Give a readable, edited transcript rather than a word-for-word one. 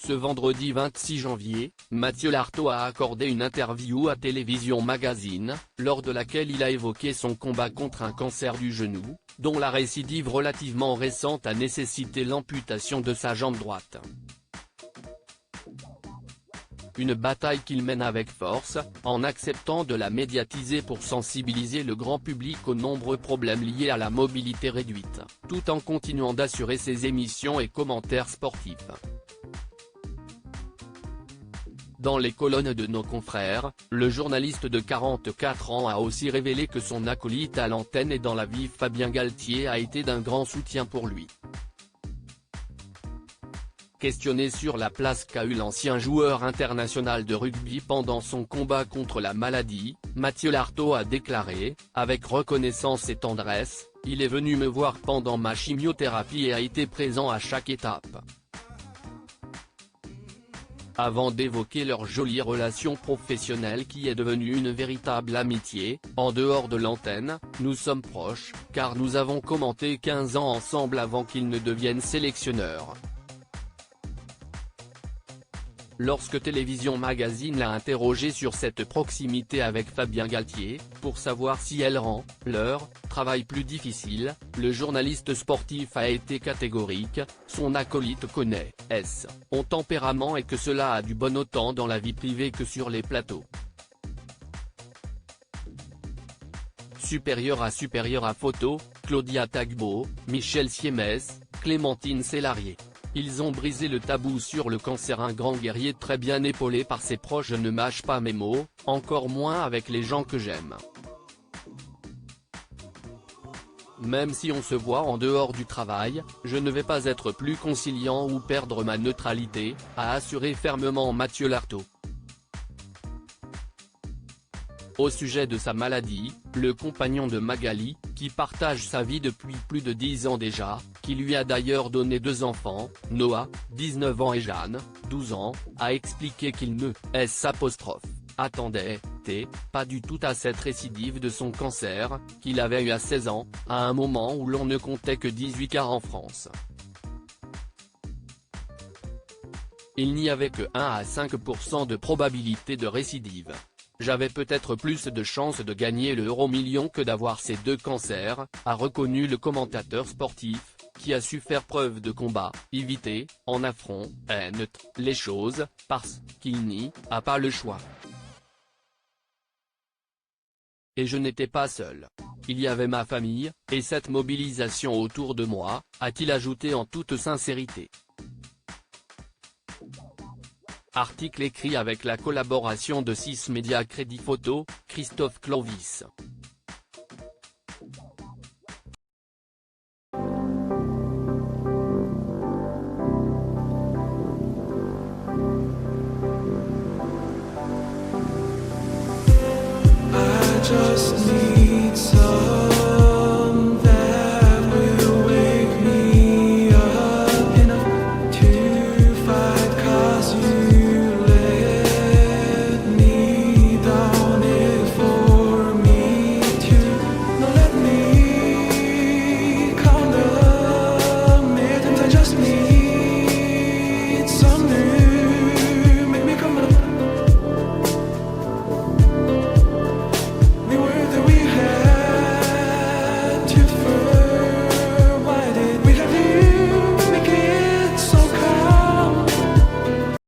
Ce vendredi 26 janvier, Mathieu Lartaud a accordé une interview à Télévision Magazine, lors de laquelle il a évoqué son combat contre un cancer du genou, dont la récidive relativement récente a nécessité l'amputation de sa jambe droite. Une bataille qu'il mène avec force, en acceptant de la médiatiser pour sensibiliser le grand public aux nombreux problèmes liés à la mobilité réduite, tout en continuant d'assurer ses émissions et commentaires sportifs. Dans les colonnes de nos confrères, le journaliste de 44 ans a aussi révélé que son acolyte à l'antenne et dans la vie Fabien Galthié a été d'un grand soutien pour lui. Questionné sur la place qu'a eu l'ancien joueur international de rugby pendant son combat contre la maladie, Mathieu Lartaud a déclaré, avec reconnaissance et tendresse, « Il est venu me voir pendant ma chimiothérapie et a été présent à chaque étape ». Avant d'évoquer leur jolie relation professionnelle qui est devenue une véritable amitié, en dehors de l'antenne, nous sommes proches, car nous avons commenté 15 ans ensemble avant qu'il ne devienne sélectionneur. Lorsque Télévision Magazine l'a interrogé sur cette proximité avec Fabien Galthié, pour savoir si elle rend leur travail plus difficile, le journaliste sportif a été catégorique, son acolyte connaît son tempérament et que cela a du bon autant dans la vie privée que sur les plateaux. Supérieur à photo, Claudia Tagbo, Michel Siemès, Clémentine Célarier. Ils ont brisé le tabou sur le cancer. Un grand guerrier très bien épaulé par ses proches. Je ne mâche pas mes mots, encore moins avec les gens que j'aime. Même si on se voit en dehors du travail, je ne vais pas être plus conciliant ou perdre ma neutralité, a assuré fermement Mathieu Lartaud. Au sujet de sa maladie, le compagnon de Magali, qui partage sa vie depuis plus de 10 ans déjà, qui lui a d'ailleurs donné 2 enfants, Noah, 19 ans et Jeanne, 12 ans, a expliqué qu'il ne attendait pas du tout à cette récidive de son cancer, qu'il avait eu à 16 ans, à un moment où l'on ne comptait que 18 cas en France. Il n'y avait que 1 à 5% de probabilité de récidive. J'avais peut-être plus de chances de gagner le euro-million que d'avoir ces 2 cancers, a reconnu le commentateur sportif, qui a su faire preuve de combat, éviter, en affront, les choses, parce qu'il n'y a pas le choix. Et je n'étais pas seul. Il y avait ma famille, et cette mobilisation autour de moi, a-t-il ajouté en toute sincérité. Article écrit avec la collaboration de 6 médias Crédit Photo, Christophe Clovis.